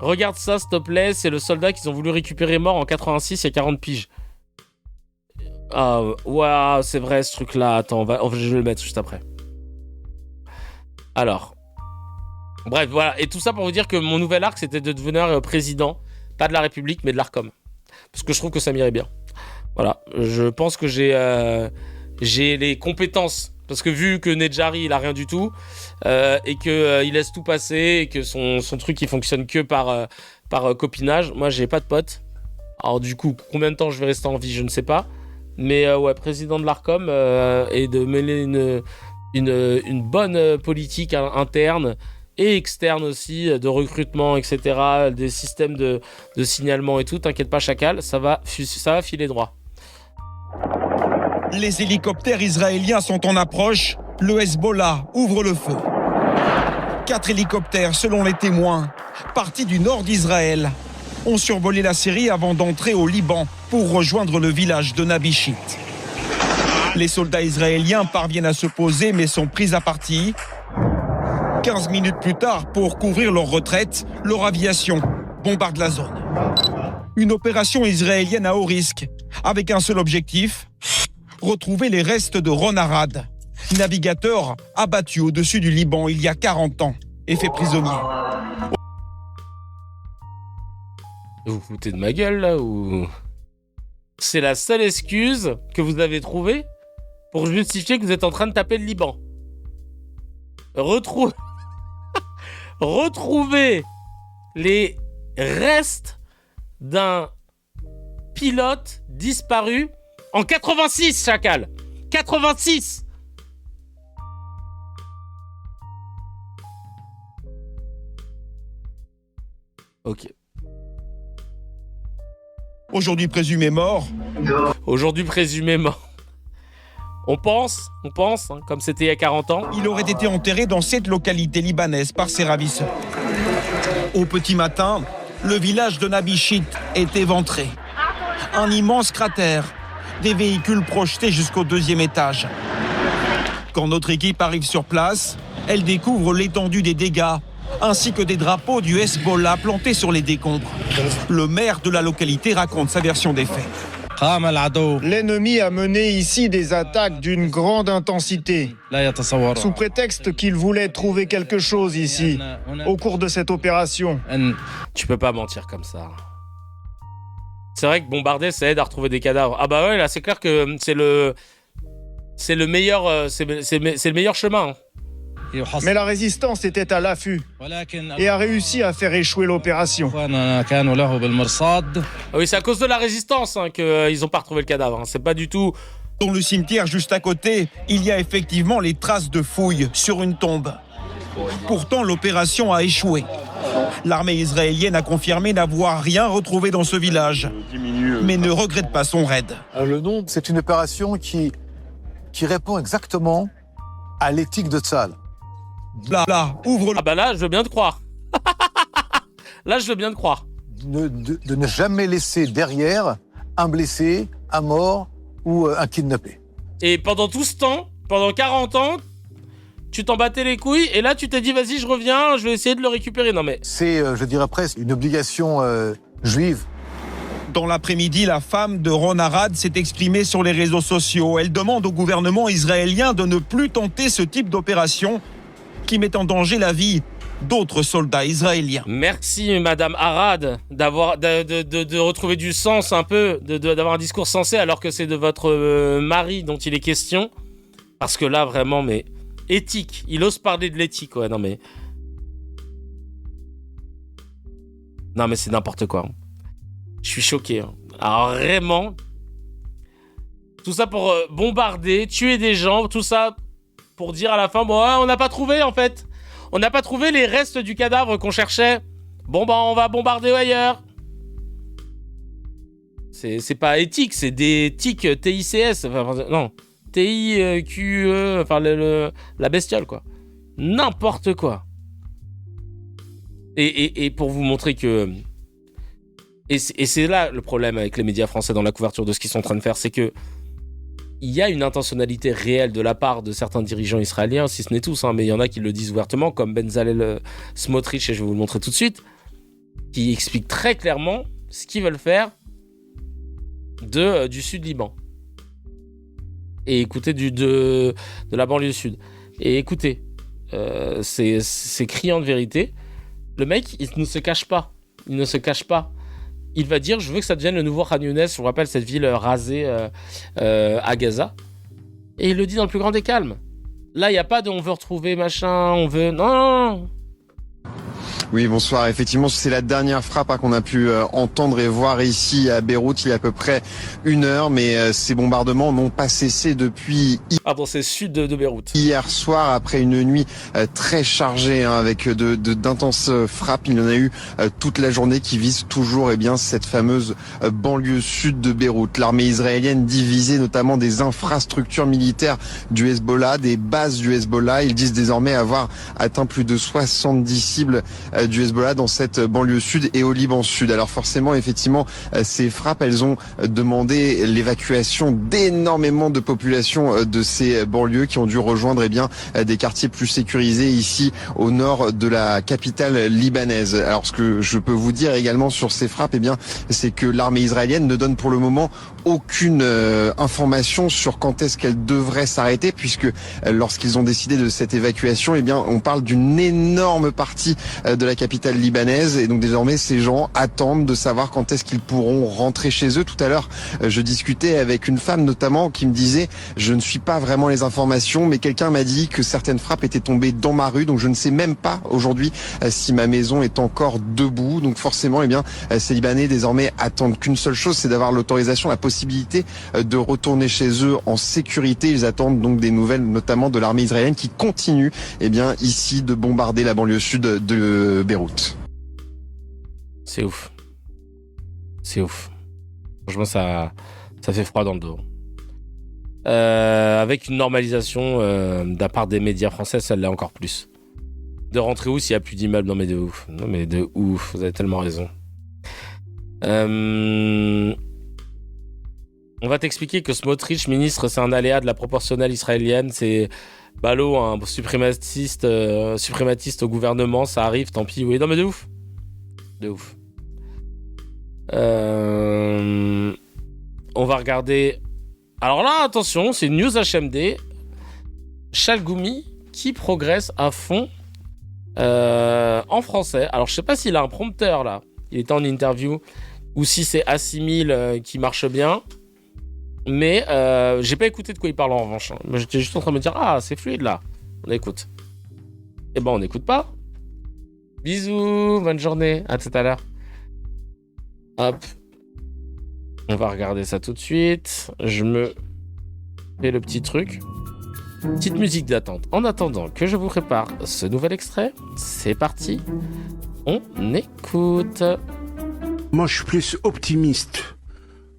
Regarde ça, s'il te plaît. C'est le soldat qu'ils ont voulu récupérer mort en 86 il y a 40 piges. Ah, waouh, c'est vrai ce truc-là. Attends, je vais le mettre juste après. Alors. Bref, voilà. Et tout ça pour vous dire que mon nouvel arc, c'était de devenir président, pas de la République, mais de l'Arcom. Parce que je trouve que ça m'irait bien. Voilà. Je pense que j'ai les compétences. Parce que vu que Nedjari, il a rien du tout, et qu'il laisse tout passer, et que son truc, il fonctionne que par copinage, moi, j'ai pas de potes. Alors du coup, combien de temps je vais rester en vie, je ne sais pas. Mais ouais, président de l'Arcom, et de mêler une bonne politique interne et externe aussi, de recrutement, etc., des systèmes de signalement et tout, t'inquiète pas, Chacal, ça va filer droit. Les hélicoptères israéliens sont en approche. Le Hezbollah ouvre le feu. 4 hélicoptères, selon les témoins, partis du nord d'Israël, ont survolé la Syrie avant d'entrer au Liban pour rejoindre le village de Nabishit. Les soldats israéliens parviennent à se poser mais sont pris à partie. 15 minutes plus tard, pour couvrir leur retraite, leur aviation bombarde la zone. Une opération israélienne à haut risque, avec un seul objectif, retrouver les restes de Ron Arad, navigateur abattu au-dessus du Liban il y a 40 ans et fait prisonnier. Vous vous foutez de ma gueule là ou... C'est la seule excuse que vous avez trouvée pour justifier que vous êtes en train de taper le Liban. Retrouver les restes d'un pilote disparu en 86, Chacal. 86. Ok. Aujourd'hui présumé mort. Aujourd'hui présumé mort. On pense, hein, comme c'était il y a 40 ans. Il aurait été enterré dans cette localité libanaise par ses ravisseurs. Au petit matin, le village de Nabishit est éventré. Un immense cratère, des véhicules projetés jusqu'au 2e étage. Quand notre équipe arrive sur place, elle découvre l'étendue des dégâts, ainsi que des drapeaux du Hezbollah plantés sur les décombres. Le maire de la localité raconte sa version des faits. L'ennemi a mené ici des attaques d'une grande intensité, sous prétexte qu'il voulait trouver quelque chose ici, au cours de cette opération. Tu peux pas mentir comme ça. C'est vrai que bombarder, ça aide à retrouver des cadavres. Ah bah ouais, là c'est clair que c'est le meilleur, c'est le meilleur chemin. Hein. Mais la résistance était à l'affût et a réussi à faire échouer l'opération. Ah oui, c'est à cause de la résistance hein, qu'ils n'ont pas retrouvé le cadavre. Hein. C'est pas du tout Dans le cimetière juste à côté, il y a effectivement les traces de fouilles sur une tombe. Pourtant, l'opération a échoué. L'armée israélienne a confirmé n'avoir rien retrouvé dans ce village, mais ne regrette pas son raid. Le nom, c'est une opération qui répond exactement à l'éthique de Tzahal. Là, ouvre le... Ah bah là, je veux bien te croire. Là, je veux bien te croire. De ne jamais laisser derrière un blessé, un mort ou un kidnappé. Et pendant tout ce temps, pendant 40 ans, tu t'en battais les couilles et là, tu t'es dit, vas-y, je reviens, je vais essayer de le récupérer. Non mais... C'est, je dirais presque, une obligation juive. Dans l'après-midi, la femme de Ron Arad s'est exprimée sur les réseaux sociaux. Elle demande au gouvernement israélien de ne plus tenter ce type d'opération qui met en danger la vie d'autres soldats israéliens. Merci Madame Arad de retrouver du sens un peu, d'avoir un discours sensé alors que c'est de votre mari dont il est question. Parce que là vraiment, mais éthique, il ose parler de l'éthique, ouais, non mais c'est n'importe quoi. Je suis choqué. Hein. Alors vraiment, tout ça pour bombarder, tuer des gens, tout ça pour dire à la fin, bon, on n'a pas trouvé en fait. On n'a pas trouvé les restes du cadavre qu'on cherchait. Bon, bah, on va bombarder ailleurs. C'est pas éthique, c'est des tics TICS. Enfin, non, TIQE, enfin, la bestiole, quoi. N'importe quoi. Et pour vous montrer que... Et c'est là le problème avec les médias français dans la couverture de ce qu'ils sont en train de faire, c'est que il y a une intentionnalité réelle de la part de certains dirigeants israéliens, si ce n'est tous, hein, mais il y en a qui le disent ouvertement, comme Bezalel Smotrich, et je vais vous le montrer tout de suite, qui expliquent très clairement ce qu'ils veulent faire du sud Liban. Et écoutez, de la banlieue sud. Et écoutez, c'est criant de vérité. Le mec, il ne se cache pas. Il ne se cache pas. Il va dire, je veux que ça devienne le nouveau Khan Younes, je vous rappelle cette ville rasée à Gaza. Et il le dit dans le plus grand des calmes. Là, il n'y a pas de on veut retrouver machin, on veut... Non. Oui, bonsoir. Effectivement, c'est la dernière frappe qu'on a pu entendre et voir ici à Beyrouth il y a à peu près 1 heure, mais ces bombardements n'ont pas cessé depuis... Pardon, c'est sud de Beyrouth. Hier soir, après une nuit très chargée, hein, avec d'intenses frappes, il y en a eu toute la journée qui visent toujours cette fameuse banlieue sud de Beyrouth. L'armée israélienne divisée notamment des infrastructures militaires du Hezbollah, des bases du Hezbollah. Ils disent désormais avoir atteint plus de 70 cibles du Hezbollah dans cette banlieue sud et au Liban sud. Alors forcément, effectivement, ces frappes, elles ont demandé l'évacuation d'énormément de populations de ces banlieues qui ont dû rejoindre des quartiers plus sécurisés ici au nord de la capitale libanaise. Alors ce que je peux vous dire également sur ces frappes, c'est que l'armée israélienne ne donne pour le moment aucune information sur quand est-ce qu'elle devrait s'arrêter, puisque lorsqu'ils ont décidé de cette évacuation, on parle d'une énorme partie de la capitale libanaise, et donc désormais ces gens attendent de savoir quand est-ce qu'ils pourront rentrer chez eux. Tout à l'heure, je discutais avec une femme notamment qui me disait, je ne suis pas vraiment les informations, mais quelqu'un m'a dit que certaines frappes étaient tombées dans ma rue, donc je ne sais même pas aujourd'hui si ma maison est encore debout. Donc forcément, ces Libanais désormais attendent qu'une seule chose, c'est d'avoir l'autorisation, la possibilité de retourner chez eux en sécurité. Ils attendent donc des nouvelles, notamment de l'armée israélienne qui continue, ici de bombarder la banlieue sud de Beyrouth. C'est ouf. C'est ouf. Franchement, ça fait froid dans le dos. Avec une normalisation de la part des médias français, ça l'est encore plus. De rentrer où s'il n'y a plus d'immeubles? Non mais de ouf. Non mais de ouf, vous avez tellement raison. On va t'expliquer que Smotrich, ministre, c'est un aléa de la proportionnelle israélienne. C'est ballot, un suprématiste au gouvernement. Ça arrive, tant pis. Oui, non mais de ouf. De ouf. On va regarder... Alors là, attention, c'est une news HMD. Chalgoumi qui progresse à fond en français. Alors, je sais pas s'il a un prompteur, là. Il était en interview. Ou si c'est A6000 qui marche bien. Mais j'ai pas écouté de quoi il parle en revanche. Mais j'étais juste en train de me dire, ah, c'est fluide, là. On écoute. Eh ben, on n'écoute pas. Bisous, bonne journée. À tout à l'heure. Hop. On va regarder ça tout de suite. Je me Et le petit truc. Petite musique d'attente. En attendant que je vous prépare ce nouvel extrait, c'est parti. On écoute. Moi, je suis plus optimiste.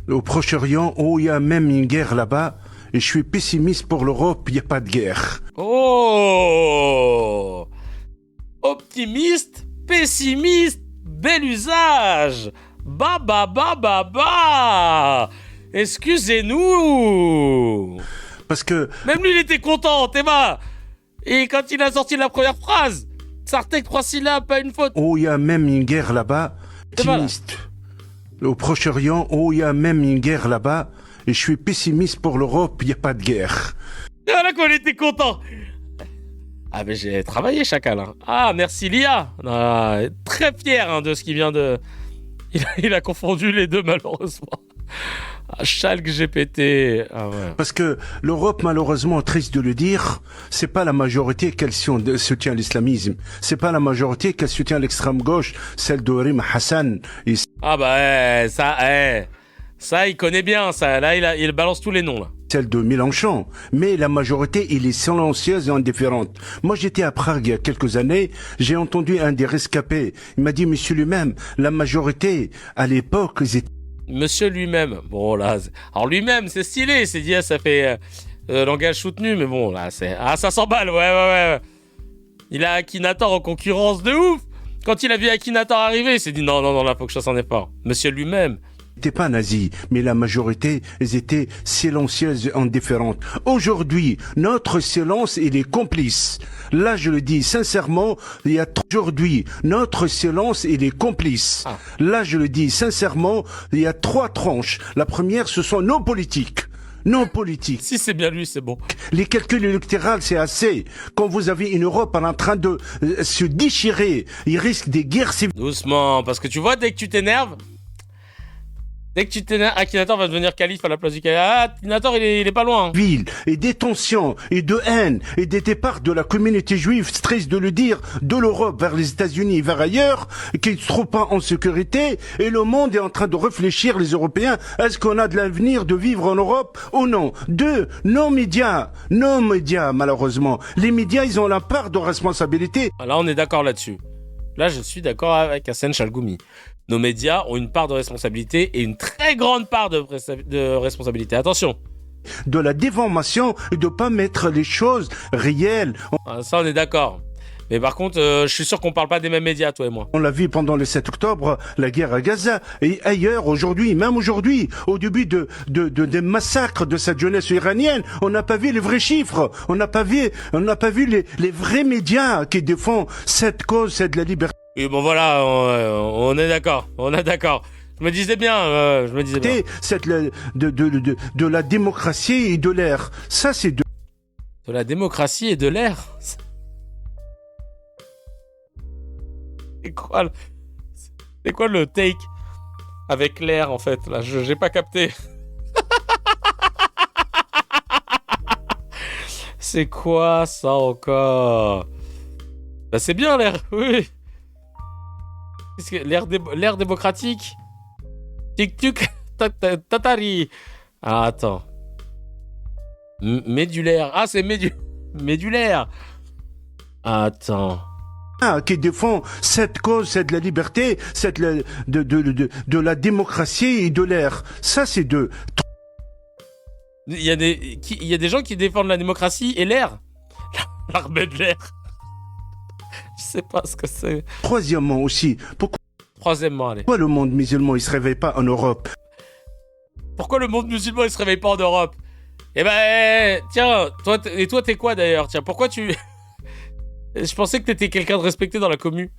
Au Proche-Orient, où il y a même une guerre là-bas, et je suis pessimiste pour l'Europe, il n'y a pas de guerre. Oh! Optimiste, pessimiste, bel usage! Bah bah bah bah bah! Excusez-nous! Parce que... Même lui, il était content, Théma! Et quand il a sorti la première phrase, Sartek 3 syllabes, pas une faute. Où il y a même une guerre là-bas, optimiste. Au Proche-Orient, où il y a même une guerre là-bas, et je suis pessimiste pour l'Europe, il n'y a pas de guerre. Voilà qu'on était content. Ah mais j'ai travaillé Chacal. Hein. Ah merci Lia. Ah, très fier hein, de ce qui vient de... Il a confondu les deux malheureusement. Ah, Schalke GPT. Ah, ouais. Parce que l'Europe, malheureusement, triste de le dire, c'est pas la majorité qu'elle soutient l'islamisme. C'est pas la majorité qu'elle soutient l'extrême gauche, celle de Rim Hassan. Ah bah ça il connaît bien ça. Là il balance tous les noms là. Celle de Mélenchon. Mais la majorité, il est silencieuse et indifférente. Moi, j'étais à Prague il y a quelques années. J'ai entendu un des rescapés. Il m'a dit, monsieur lui-même, la majorité, à l'époque, ils étaient... Monsieur lui-même. Bon, là... Alors, lui-même, c'est stylé. C'est dit, ça fait langage soutenu. Mais bon, là, c'est... Ah, ça s'emballe. Ouais. Il a Akinator en concurrence de ouf. Quand il a vu Akinator arriver, il s'est dit, non, là, faut que je fasse un effort. Monsieur lui-même. N'étaient pas nazis, mais la majorité, elles étaient silencieuses et indifférentes. Aujourd'hui, notre silence, il est complice. Là, je le dis sincèrement, aujourd'hui, notre silence, il est complice. Là, je le dis sincèrement, il y a 3 tranches. La première, ce sont nos politiques. Non politique. Si c'est bien lui, c'est bon. Les calculs électoraux, c'est assez. Quand vous avez une Europe en train de se déchirer, il risque des guerres civiles. Doucement, parce que tu vois, dès que tu t'énerves, Akinator va devenir calife à la place du calife. Ah, Akinator, il est pas loin. Ville et des tensions et de haine et des départs de la communauté juive, c'est triste de le dire, de l'Europe vers les États-Unis et vers ailleurs, qui ne se trouvent pas en sécurité, et le monde est en train de réfléchir, les Européens, est-ce qu'on a de l'avenir de vivre en Europe ou non? 2, nos médias, malheureusement. Les médias, ils ont la part de responsabilité. Là, on est d'accord là-dessus. Là, je suis d'accord avec Hassan Chalgoumi. Nos médias ont une part de responsabilité et une très grande part de responsabilité. Attention. De la déformation et de pas mettre les choses réelles. Ça, on est d'accord. Mais par contre, je suis sûr qu'on parle pas des mêmes médias, toi et moi. On l'a vu pendant le 7 octobre, la guerre à Gaza, et ailleurs, aujourd'hui, même aujourd'hui, au début des massacres de cette jeunesse iranienne, on n'a pas vu les vrais chiffres, on n'a pas vu les vrais médias qui défendent cette cause, c'est de la liberté. Et bon voilà, on est d'accord, Je me disais bien. C'est de la démocratie et de l'air. Ça, c'est de la démocratie et de l'air. C'est quoi le take avec l'air en fait là, j'ai pas capté. C'est quoi ça encore? Bah c'est bien l'air, oui. L'air démocratique. Tic-tuc, tatari. Ah, attends. Médulaire. Ah, c'est médulaire. Attends. Qui défend cette cause, c'est de la liberté, c'est de la démocratie et de l'air. Ça, c'est de... Il y a des gens qui défendent la démocratie et l'air. L'armée de l'air. Je sais pas ce que c'est. Troisièmement aussi, pourquoi le monde musulman il se réveille pas en Europe? Pourquoi le monde musulman il se réveille pas en Europe? Eh ben, tiens, toi t'es quoi d'ailleurs? Tiens, pourquoi tu... Je pensais que t'étais quelqu'un de respecté dans la commu.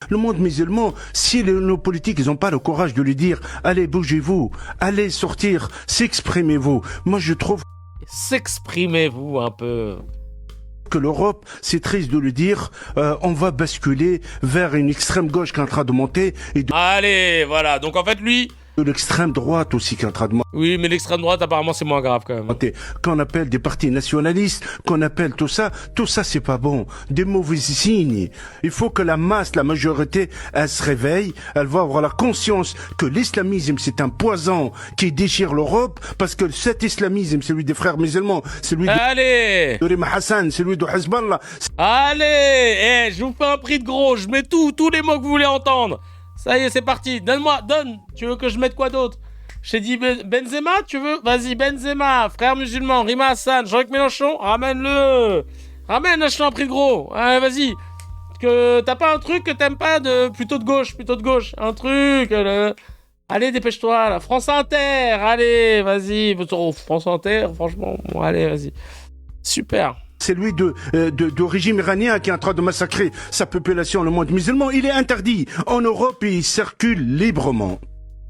Le monde musulman, si nos politiques ils ont pas le courage de lui dire allez bougez-vous, allez sortir, s'exprimez-vous. Moi je trouve... S'exprimez-vous un peu... que l'Europe, c'est triste de le dire, on va basculer vers une extrême gauche qui est en train de monter. Allez, voilà. Donc en fait, lui, De l'extrême droite aussi qui est en train de... Oui, mais l'extrême droite, apparemment, c'est moins grave quand même. Qu'on appelle des partis nationalistes, qu'on appelle tout ça c'est pas bon. Des mauvais signes. Il faut que la masse, la majorité, elle se réveille, elle va avoir la conscience que l'islamisme, c'est un poison qui déchire l'Europe, parce que cet islamisme, celui des frères musulmans, celui de Rima Hassan, celui de Hezbollah. Allez, je vous fais un prix de gros, je mets tous les mots que vous voulez entendre. Ça y est, c'est parti. Donne. Tu veux que je mette quoi d'autre? J'ai dit Benzema, tu veux? Vas-y, Benzema, frère musulman, Rima Hassan, Jean-Luc Mélenchon, ramène-le. Ramène, lâche-le un prix de gros. Allez, vas-y. Que t'as pas un truc que t'aimes pas plutôt de gauche. Un truc. Allez, dépêche-toi, là. France Inter, allez, vas-y. France Inter, franchement, bon, allez, vas-y. Super. C'est lui de régime iranien qui est en train de massacrer sa population, le monde musulman. Il est interdit. En Europe, il circule librement.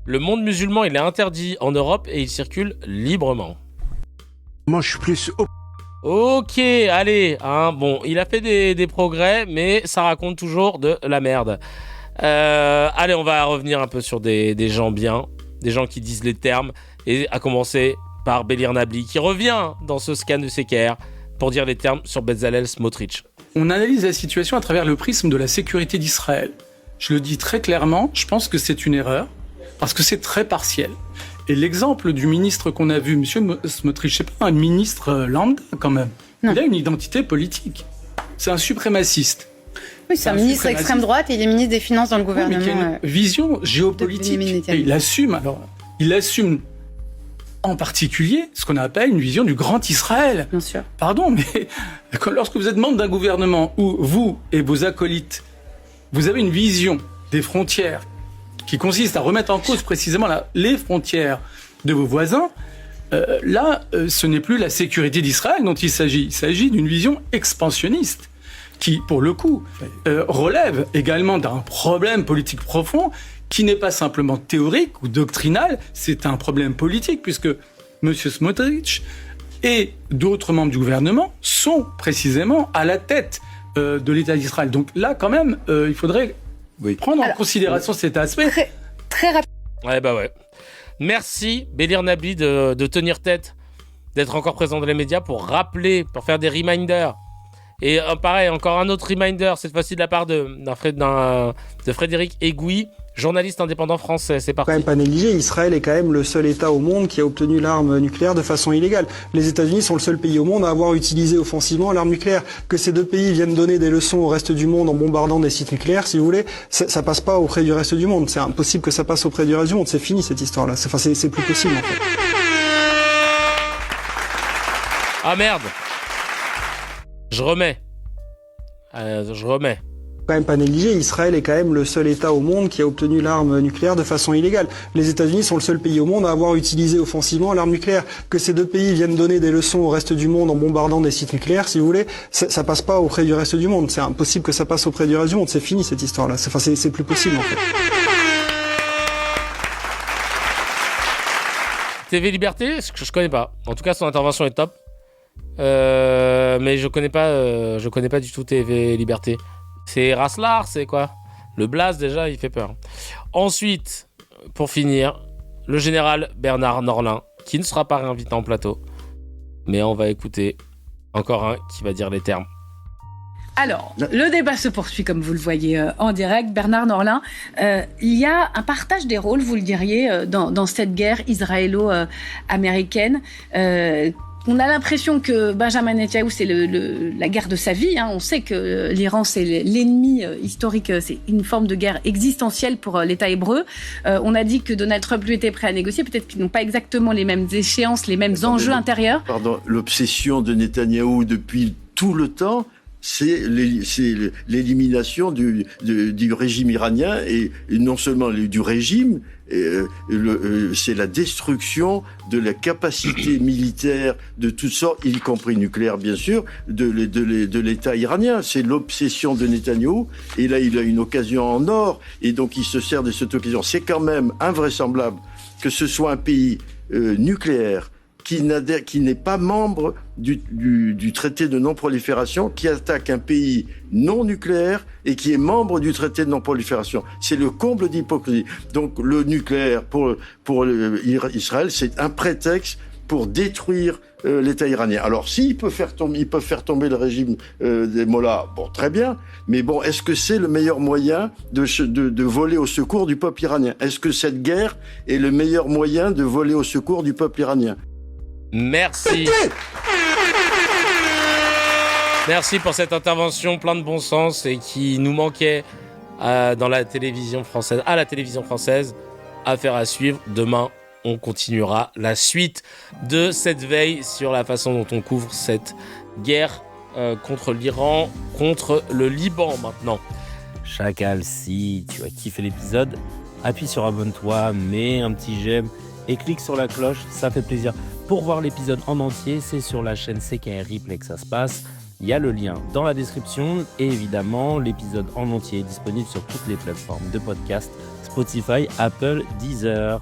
Le monde musulman, il est interdit en Europe et il circule librement. Moi, je suis plus... Ok, allez. Bon, il a fait des progrès, mais ça raconte toujours de la merde. Allez, on va revenir un peu sur des gens bien, des gens qui disent les termes, et à commencer par Belir Nabli, qui revient dans ce scan de CKR pour dire les termes sur Bezalel Smotrich. On analyse la situation à travers le prisme de la sécurité d'Israël. Je le dis très clairement, je pense que c'est une erreur, parce que c'est très partiel. Et l'exemple du ministre qu'on a vu, M. Smotrich, c'est pas un ministre lambda quand même. Non. Il a une identité politique. C'est un suprémaciste. Oui, c'est un ministre extrême droite et il est ministre des Finances dans le gouvernement. Oui, mais qui a une vision géopolitique. Et il assume en particulier ce qu'on appelle une vision du grand Israël. Bien sûr. Pardon, mais lorsque vous êtes membre d'un gouvernement où vous et vos acolytes, vous avez une vision des frontières qui consiste à remettre en cause précisément les frontières de vos voisins, ce n'est plus la sécurité d'Israël dont il s'agit. Il s'agit d'une vision expansionniste qui, pour le coup, relève également d'un problème politique profond qui n'est pas simplement théorique ou doctrinal, c'est un problème politique, puisque M. Smotrich et d'autres membres du gouvernement sont précisément à la tête de l'État d'Israël. Donc là, quand même, il faudrait prendre en considération cet aspect. Très rapide. Ouais. Merci, Belir Nabli, de tenir tête, d'être encore présent dans les médias pour rappeler, pour faire des reminders. Et pareil, encore un autre reminder, cette fois-ci de la part de Frédéric Egui, journaliste indépendant français. C'est parti. Quand même pas négligé, Israël est quand même le seul État au monde qui a obtenu l'arme nucléaire de façon illégale. Les États-Unis sont le seul pays au monde à avoir utilisé offensivement l'arme nucléaire. Que ces deux pays viennent donner des leçons au reste du monde en bombardant des sites nucléaires, si vous voulez, ça passe pas auprès du reste du monde. C'est impossible que ça passe auprès du reste du monde. C'est fini cette histoire-là. C'est plus possible en fait. Ah merde. Je remets. Quand même pas négligé, Israël est quand même le seul État au monde qui a obtenu l'arme nucléaire de façon illégale. Les États-Unis sont le seul pays au monde à avoir utilisé offensivement l'arme nucléaire. Que ces deux pays viennent donner des leçons au reste du monde en bombardant des sites nucléaires, si vous voulez, ça passe pas auprès du reste du monde. C'est impossible que ça passe auprès du reste du monde. C'est fini cette histoire-là. C'est plus possible en fait. TV Liberté, je connais pas. En tout cas, son intervention est top. Mais je connais pas du tout TV Liberté. C'est Raslar, c'est quoi? Le Blas, déjà, il fait peur. Ensuite, pour finir, le général Bernard Norlin, qui ne sera pas réinvité en plateau. Mais on va écouter encore un qui va dire les termes. Alors, le débat se poursuit, comme vous le voyez en direct. Bernard Norlin, il y a un partage des rôles, vous le diriez, dans cette guerre israélo-américaine. On a l'impression que Benjamin Netanyahou, c'est la guerre de sa vie. On sait que l'Iran, c'est l'ennemi historique. C'est une forme de guerre existentielle pour l'État hébreu. On a dit que Donald Trump, lui, était prêt à négocier. Peut-être qu'ils n'ont pas exactement les mêmes échéances, les mêmes enjeux intérieurs. Pardon, l'obsession de Netanyahou depuis tout le temps, c'est l'élimination du régime iranien et non seulement du régime, c'est la destruction de la capacité militaire de toutes sortes, y compris nucléaire bien sûr, de l'État iranien. C'est l'obsession de Netanyahou et là il a une occasion en or et donc il se sert de cette occasion. C'est quand même invraisemblable que ce soit un pays nucléaire qui n'est pas membre du traité de non-prolifération, qui attaque un pays non nucléaire et qui est membre du traité de non-prolifération. C'est le comble d'hypocrisie. Donc le nucléaire pour Israël, c'est un prétexte pour détruire l'État iranien. Alors, s'ils peuvent faire tomber le régime des mollahs, bon, très bien. Mais bon, est-ce que c'est le meilleur moyen de voler au secours du peuple iranien? Est-ce que cette guerre est le meilleur moyen de voler au secours du peuple iranien? Merci. Merci pour cette intervention plein de bon sens et qui nous manquait dans la télévision française, à la télévision française. Affaire à suivre. Demain, on continuera la suite de cette veille sur la façon dont on couvre cette guerre contre l'Iran, contre le Liban maintenant. Chacal, si tu as kiffé l'épisode, appuie sur abonne-toi, mets un petit j'aime et clique sur la cloche, ça fait plaisir. Pour voir l'épisode en entier, c'est sur la chaîne CKR Replay que ça se passe. Il y a le lien dans la description et évidemment, l'épisode en entier est disponible sur toutes les plateformes de podcast, Spotify, Apple, Deezer.